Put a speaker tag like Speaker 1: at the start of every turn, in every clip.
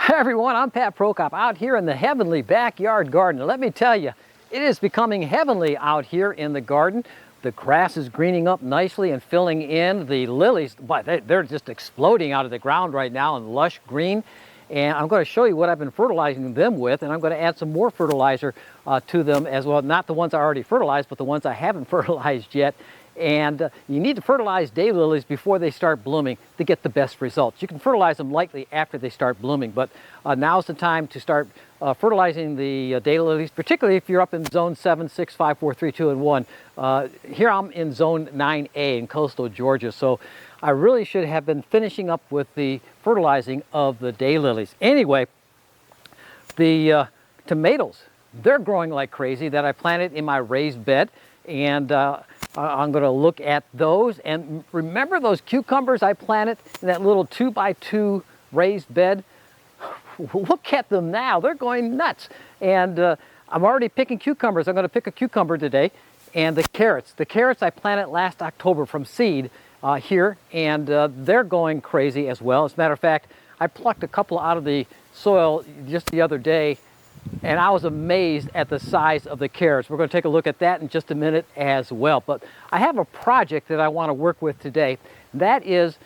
Speaker 1: Hi everyone, I'm Pat Prokop out here in the heavenly backyard garden. Let me tell you, it is becoming heavenly out here in the garden. The grass is greening up nicely and filling in. The lilies, they're just exploding out of the ground right now in lush green. And I'm going to show you what I've been fertilizing them with, and I'm going to add some more fertilizer to them as well. Not the ones I already fertilized, but the ones I haven't fertilized yet. And you need to fertilize daylilies before they start blooming to get the best results. You can fertilize them lightly after they start blooming, but now's the time to start fertilizing the daylilies, particularly if you're up in zone 7, 6, 5, 4, 3, 2, and 1. Here I'm in zone 9A in coastal Georgia, so I really should have been finishing up with the fertilizing of the daylilies. Anyway, the tomatoes, they're growing like crazy that I planted in my raised bed, and I'm going to look at those. And remember those cucumbers I planted in that little 2x2 raised bed? Look at them now. They're going nuts. And I'm already picking cucumbers. I'm going to pick a cucumber today. And the carrots. The carrots I planted last October from seed here, and they're going crazy as well. As a matter of fact, I plucked a couple out of the soil just the other day, and I was amazed at the size of the carrots. We're going to take a look at that in just a minute as well. But I have a project that I want to work with today. That is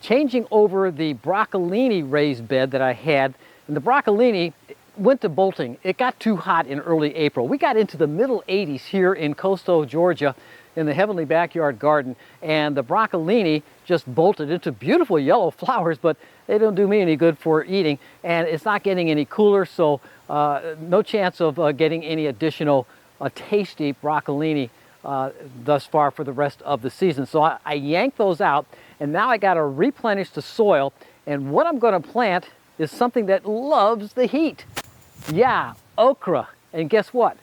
Speaker 1: changing over the broccolini raised bed that I had. And the broccolini went to bolting. It got too hot in early April. We got into the middle 80s here in coastal Georgia in the heavenly backyard garden, and the broccolini just bolted into beautiful yellow flowers, but they don't do me any good for eating, and it's not getting any cooler, so no chance of getting any additional tasty broccolini thus far for the rest of the season. So I yanked those out, and now I got to replenish the soil, and what I'm going to plant is something that loves the heat. Yeah, okra. And guess what?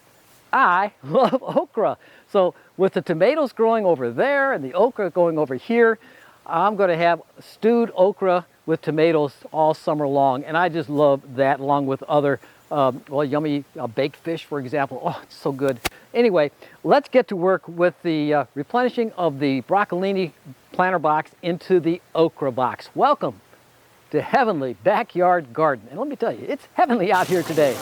Speaker 1: I love okra. So with the tomatoes growing over there and the okra going over here, I'm going to have stewed okra with tomatoes all summer long. And I just love that, along with other, yummy baked fish, for example. Oh, it's so good. Anyway, let's get to work with the replenishing of the broccolini planter box into the okra box. Welcome to Heavenly Backyard Garden. And let me tell you, it's heavenly out here today.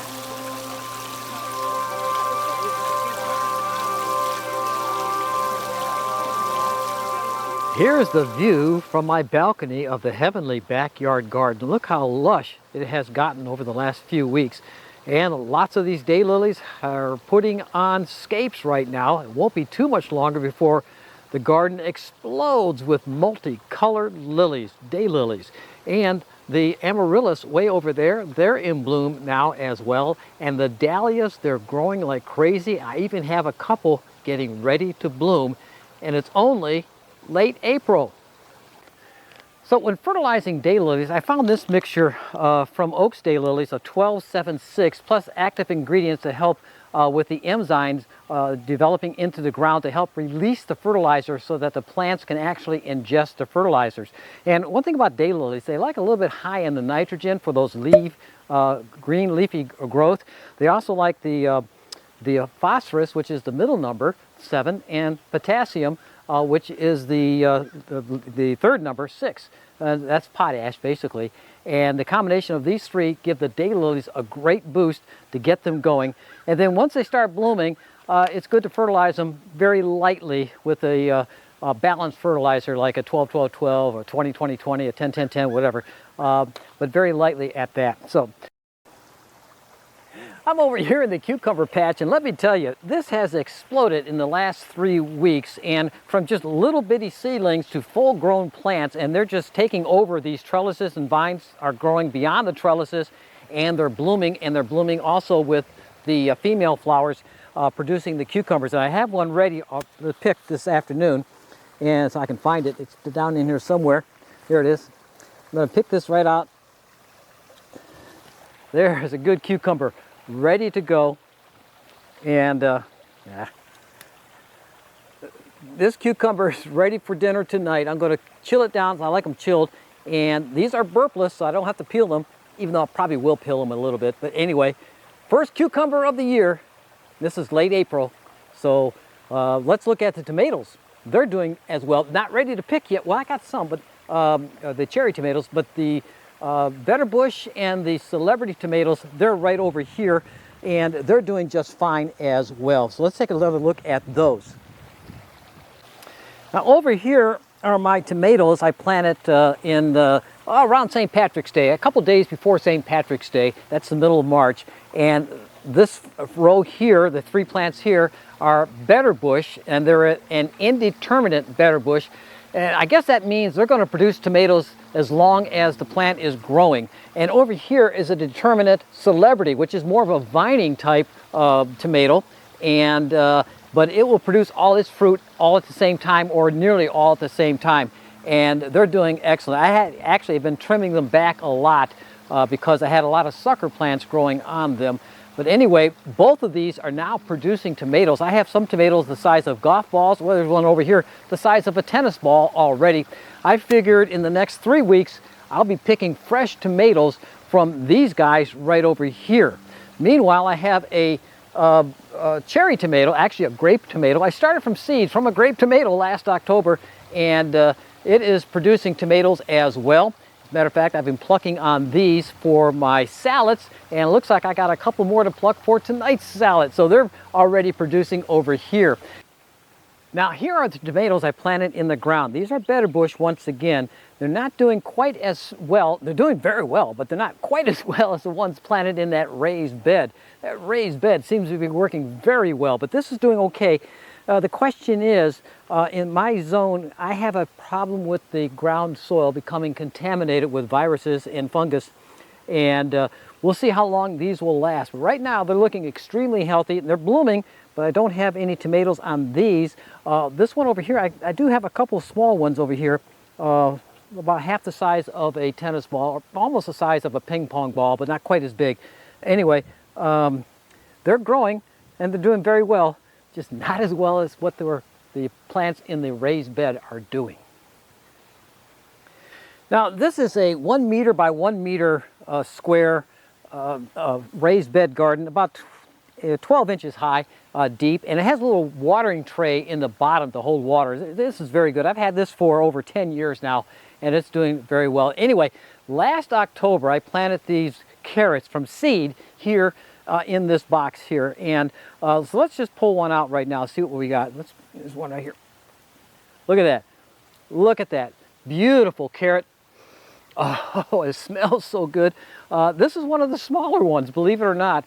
Speaker 1: Here's the view from my balcony of the Heavenly Backyard Garden. Look how lush it has gotten over the last few weeks. And lots of these daylilies are putting on scapes right now. It won't be too much longer before the garden explodes with multicolored lilies, daylilies. And the Amerylis way over there, they're in bloom now as well. And the dahlias, they're growing like crazy. I even have a couple getting ready to bloom. And it's only late April. So when fertilizing daylilies, I found this mixture from Oaks Daylilies, a 12-7-6, plus active ingredients to help with the enzymes developing into the ground to help release the fertilizer so that the plants can actually ingest the fertilizers. And one thing about daylilies, they like a little bit high in the nitrogen for those green leafy growth. They also like the phosphorus, which is the middle number, 7, and potassium, which is the third number, 6. That's potash, basically. And the combination of these three give the daylilies a great boost to get them going. And then once they start blooming, it's good to fertilize them very lightly with a balanced fertilizer like a 12-12-12 or 20-20-20, a 10-10-10, whatever, but very lightly at that. So I'm over here in the cucumber patch, and let me tell you, this has exploded in the last 3 weeks, and from just little bitty seedlings to full-grown plants, and they're just taking over. These trellises and vines are growing beyond the trellises, and they're blooming also with the female flowers producing the cucumbers. And I have one ready to pick this afternoon, and so I can find it. It's down in here somewhere. Here it is. I'm going to pick this right out. There's a good cucumber ready to go. And this cucumber is ready for dinner tonight. I'm going to chill it down. I like them chilled, and these are burpless, so I don't have to peel them, even though I probably will peel them a little bit. But anyway, first cucumber of the year. This is late April, so let's look at the tomatoes. They're doing as well. Not ready to pick yet. Well, I got some, but the cherry tomatoes, but the Better Bush and the celebrity tomatoes, they're right over here, and they're doing just fine as well. So let's take another look at those. Now over here are my tomatoes I planted around St. Patrick's Day, a couple days before St. Patrick's Day. That's the middle of March. And this row here, the 3 plants here, are Better Bush, and they're an indeterminate Better Bush. And I guess that means they're going to produce tomatoes as long as the plant is growing. And over here is a determinate celebrity, which is more of a vining type tomato. And but it will produce all its fruit all at the same time, or nearly all at the same time. And they're doing excellent. I had actually been trimming them back a lot because I had a lot of sucker plants growing on them. But anyway, both of these are now producing tomatoes. I have some tomatoes the size of golf balls. Well, there's one over here the size of a tennis ball already. I figured in the next 3 weeks, I'll be picking fresh tomatoes from these guys right over here. Meanwhile, I have a cherry tomato, actually a grape tomato. I started from seed from a grape tomato last October, and it is producing tomatoes as well. As a matter of fact, I've been plucking on these for my salads, and it looks like I got a couple more to pluck for tonight's salad. So they're already producing over here. Now here are the tomatoes I planted in the ground. These are Better Bush once again. They're not doing quite as well. They're doing very well, but they're not quite as well as the ones planted in that raised bed. That raised bed seems to be working very well, but this is doing okay. The question is, in my zone, I have a problem with the ground soil becoming contaminated with viruses and fungus, and we'll see how long these will last. But right now, they're looking extremely healthy, and they're blooming, but I don't have any tomatoes on these. This one over here, I do have a couple small ones over here, about half the size of a tennis ball, or almost the size of a ping pong ball, but not quite as big. Anyway, they're growing, and they're doing very well. Just not as well as what the plants in the raised bed are doing. Now this is a 1 meter by 1 meter square raised bed garden, about 12 inches high, deep, and it has a little watering tray in the bottom to hold water. This is very good. I've had this for over 10 years now, and it's doing very well. Anyway, last October I planted these carrots from seed here in this box here, and so let's just pull one out right now, see what we got. There's one right here. Look at that. Look at that. Beautiful carrot. Oh, it smells so good. This is one of the smaller ones, believe it or not.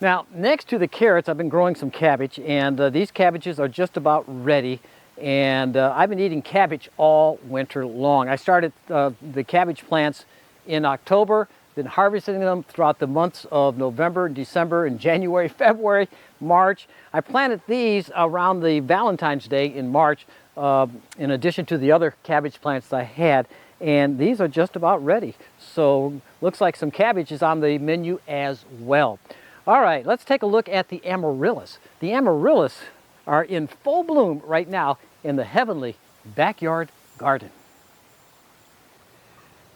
Speaker 1: Now, next to the carrots, I've been growing some cabbage, and these cabbages are just about ready. And I've been eating cabbage all winter long. I started the cabbage plants in October, been harvesting them throughout the months of November, December, and January, February, March. I planted these around the Valentine's Day in March, in addition to the other cabbage plants I had. And these are just about ready. So looks like some cabbage is on the menu as well. All right, let's take a look at the Amerylis. The Amerylis are in full bloom right now in the heavenly backyard garden.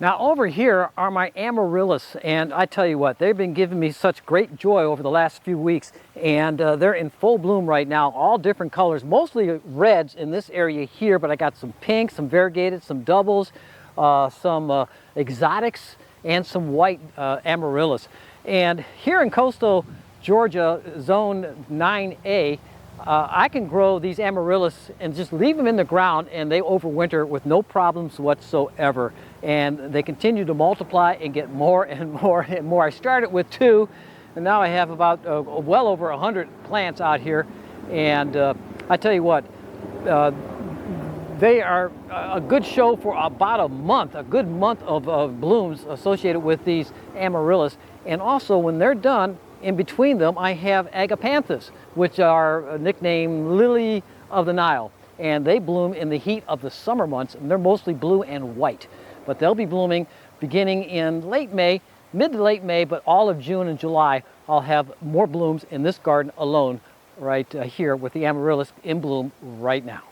Speaker 1: Now over here are my Amerylis, and I tell you what, they've been giving me such great joy over the last few weeks, and they're in full bloom right now, all different colors, mostly reds in this area here, but I got some pinks, some variegated, some doubles, some exotics, and some white Amerylis. And here in coastal Georgia, zone 9A, I can grow these Amerylis and just leave them in the ground, and they overwinter with no problems whatsoever. And they continue to multiply and get more and more and more. I started with 2, and now I have about well over 100 plants out here. And I tell you what, they are a good show for about a month, a good month of blooms associated with these Amerylis. And also when they're done, in between them, I have agapanthus, which are nicknamed Lily of the Nile. And they bloom in the heat of the summer months, and they're mostly blue and white. But they'll be blooming beginning in late May, mid to late May, but all of June and July, I'll have more blooms in this garden alone right here with the Amerylis in bloom right now.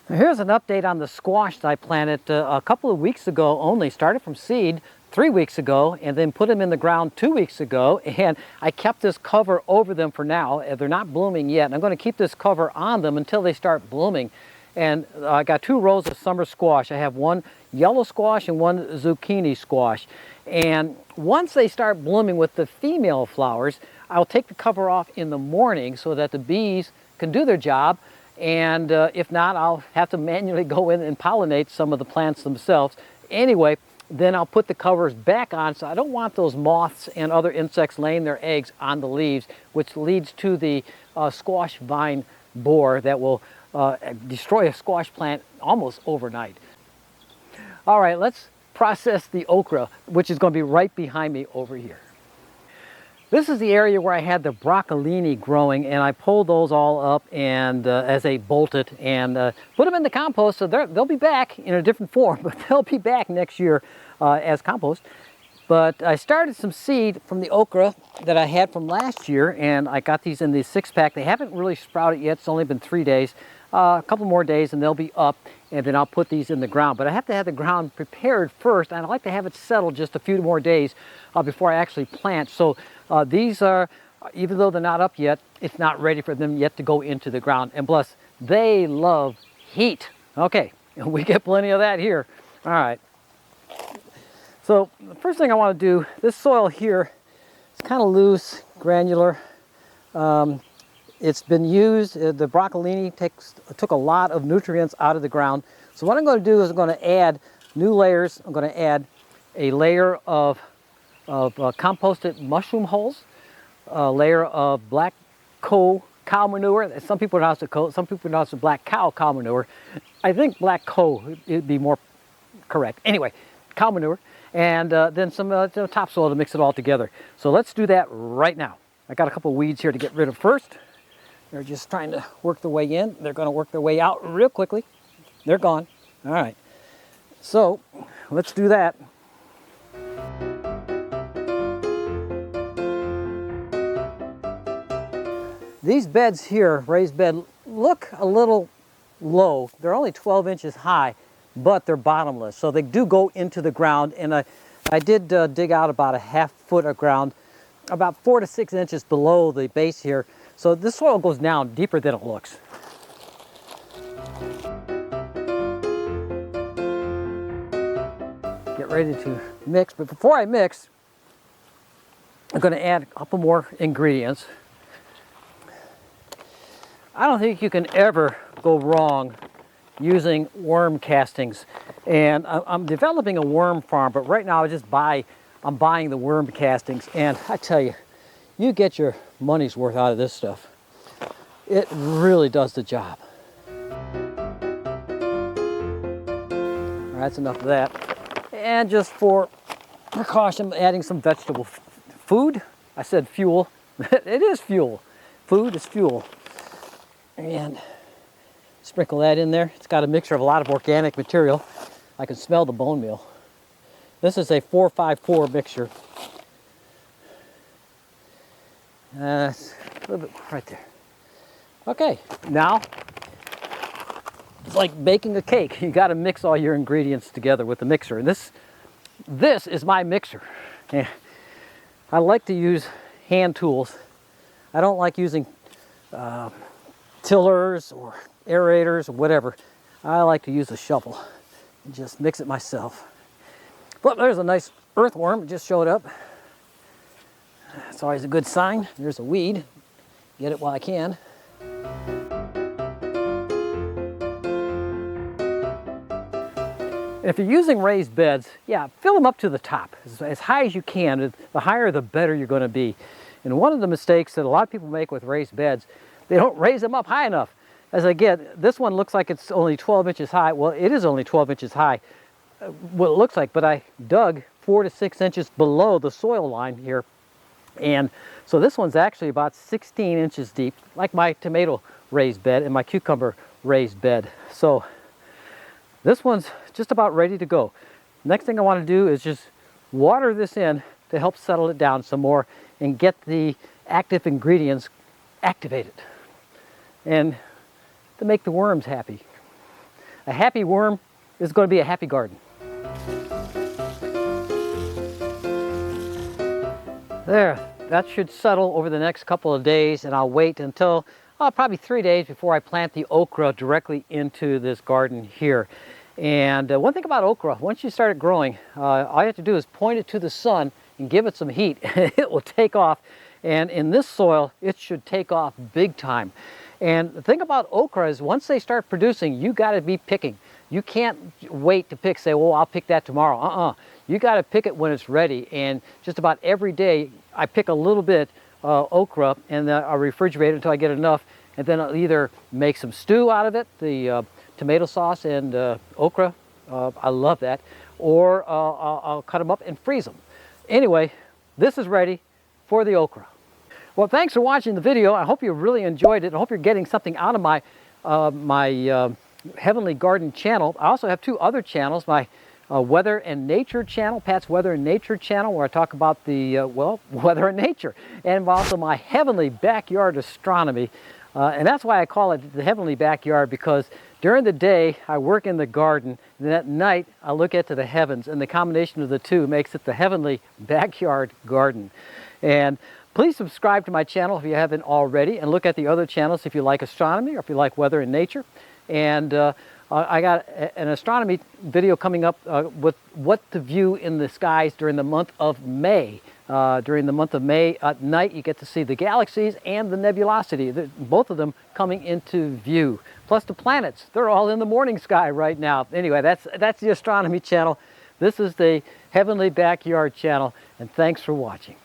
Speaker 1: Now here's an update on the squash that I planted a couple of weeks ago only. Started from seed 3 weeks ago and then put them in the ground 2 weeks ago, and I kept this cover over them for now. They're not blooming yet, and I'm going to keep this cover on them until they start blooming. And I got 2 rows of summer squash. I have one yellow squash and one zucchini squash. And once they start blooming with the female flowers, I'll take the cover off in the morning so that the bees can do their job. And if not, I'll have to manually go in and pollinate some of the plants themselves. Anyway, then I'll put the covers back on, so I don't want those moths and other insects laying their eggs on the leaves, which leads to the squash vine borer that will destroy a squash plant almost overnight. All right, let's process the okra, which is going to be right behind me over here. This is the area where I had the broccolini growing, and I pulled those all up and as they bolted and put them in the compost, so they'll be back in a different form, but they'll be back next year as compost. But I started some seed from the okra that I had from last year, and I got these in the 6-pack. They haven't really sprouted yet. It's only been 3 days. A couple more days and they'll be up, and then I'll put these in the ground. But I have to have the ground prepared first, and I like to have it settled just a few more days before I actually plant. So these are, even though they're not up yet, it's not ready for them yet to go into the ground. And plus, they love heat. Okay, we get plenty of that here. All right. So the first thing I want to do, this soil here is kind of loose, granular. It's been used, the broccolini took a lot of nutrients out of the ground. So what I'm going to do is I'm going to add new layers. I'm going to add a layer of composted mushroom hulls, a layer of black cow manure. Some people pronounce it cow, some people pronounce it black cow manure. I think black cow would be more correct. Anyway, cow manure, and then some topsoil to mix it all together. So let's do that right now. I got a couple weeds here to get rid of first. They're just trying to work their way in. They're going to work their way out real quickly. They're gone. All right. So let's do that. These beds here, raised bed, look a little low. They're only 12 inches high, but they're bottomless. So they do go into the ground. And I did dig out about a ½ foot of ground, about 4 to 6 inches below the base here. So this soil goes down deeper than it looks. Get ready to mix, but before I mix, I'm going to add a couple more ingredients. I don't think you can ever go wrong using worm castings. And I'm developing a worm farm, but right now I'm buying the worm castings, and I tell you, you get your money's worth out of this stuff. It really does the job. All right, that's enough of that. And just for precaution, I'm adding some vegetable food. I said fuel. It is fuel. Food is fuel. And sprinkle that in there. It's got a mixture of a lot of organic material. I can smell the bone meal. This is a 4-5-4 mixture. A little bit right there. Okay, now it's like baking a cake. You got to mix all your ingredients together with the mixer. And this is my mixer. Yeah. I like to use hand tools. I don't like using tillers or aerators or whatever. I like to use a shovel and just mix it myself. But there's a nice earthworm. It just showed up. It's always a good sign. There's a weed. Get it while I can. If you're using raised beds, yeah, fill them up to the top, as high as you can. The higher, the better you're going to be. And one of the mistakes that a lot of people make with raised beds, they don't raise them up high enough. As I get, this one looks like it's only 12 inches high. Well, it is only 12 inches high, what it looks like, but I dug 4 to 6 inches below the soil line here. And so this one's actually about 16 inches deep, like my tomato raised bed and my cucumber raised bed. So this one's just about ready to go. Next thing I want to do is just water this in to help settle it down some more and get the active ingredients activated and to make the worms happy. A happy worm is going to be a happy garden. There, that should settle over the next couple of days, and I'll wait until probably 3 days before I plant the okra directly into this garden here. And one thing about okra, once you start it growing, all you have to do is point it to the sun and give it some heat. It will take off. And in this soil, it should take off big time. And the thing about okra is once they start producing, you got to be picking. You can't wait to pick, say, well, I'll pick that tomorrow. You got to pick it when it's ready. And just about every day, I pick a little bit okra, and then I'll refrigerate it until I get enough. And then I'll either make some stew out of it, the tomato sauce and okra. I love that. Or I'll cut them up and freeze them. Anyway, this is ready for the okra. Well, thanks for watching the video. I hope you really enjoyed it. I hope you're getting something out of my Heavenly Garden channel. I also have 2 other channels, my Weather and Nature channel, Pat's Weather and Nature channel, where I talk about the, well, weather and nature. And also my Heavenly Backyard Astronomy. And that's why I call it the Heavenly Backyard, because during the day I work in the garden, and at night I look into the heavens, and the combination of the 2 makes it the Heavenly Backyard Garden. And please subscribe to my channel if you haven't already, and look at the other channels if you like astronomy or if you like weather and nature. And I got an astronomy video coming up with what to view in the skies during the month of May. During the month of May at night, you get to see the galaxies and the nebulosity, both of them coming into view. Plus the planets, they're all in the morning sky right now. Anyway, that's the astronomy channel. This is the Heavenly Backyard channel, and thanks for watching.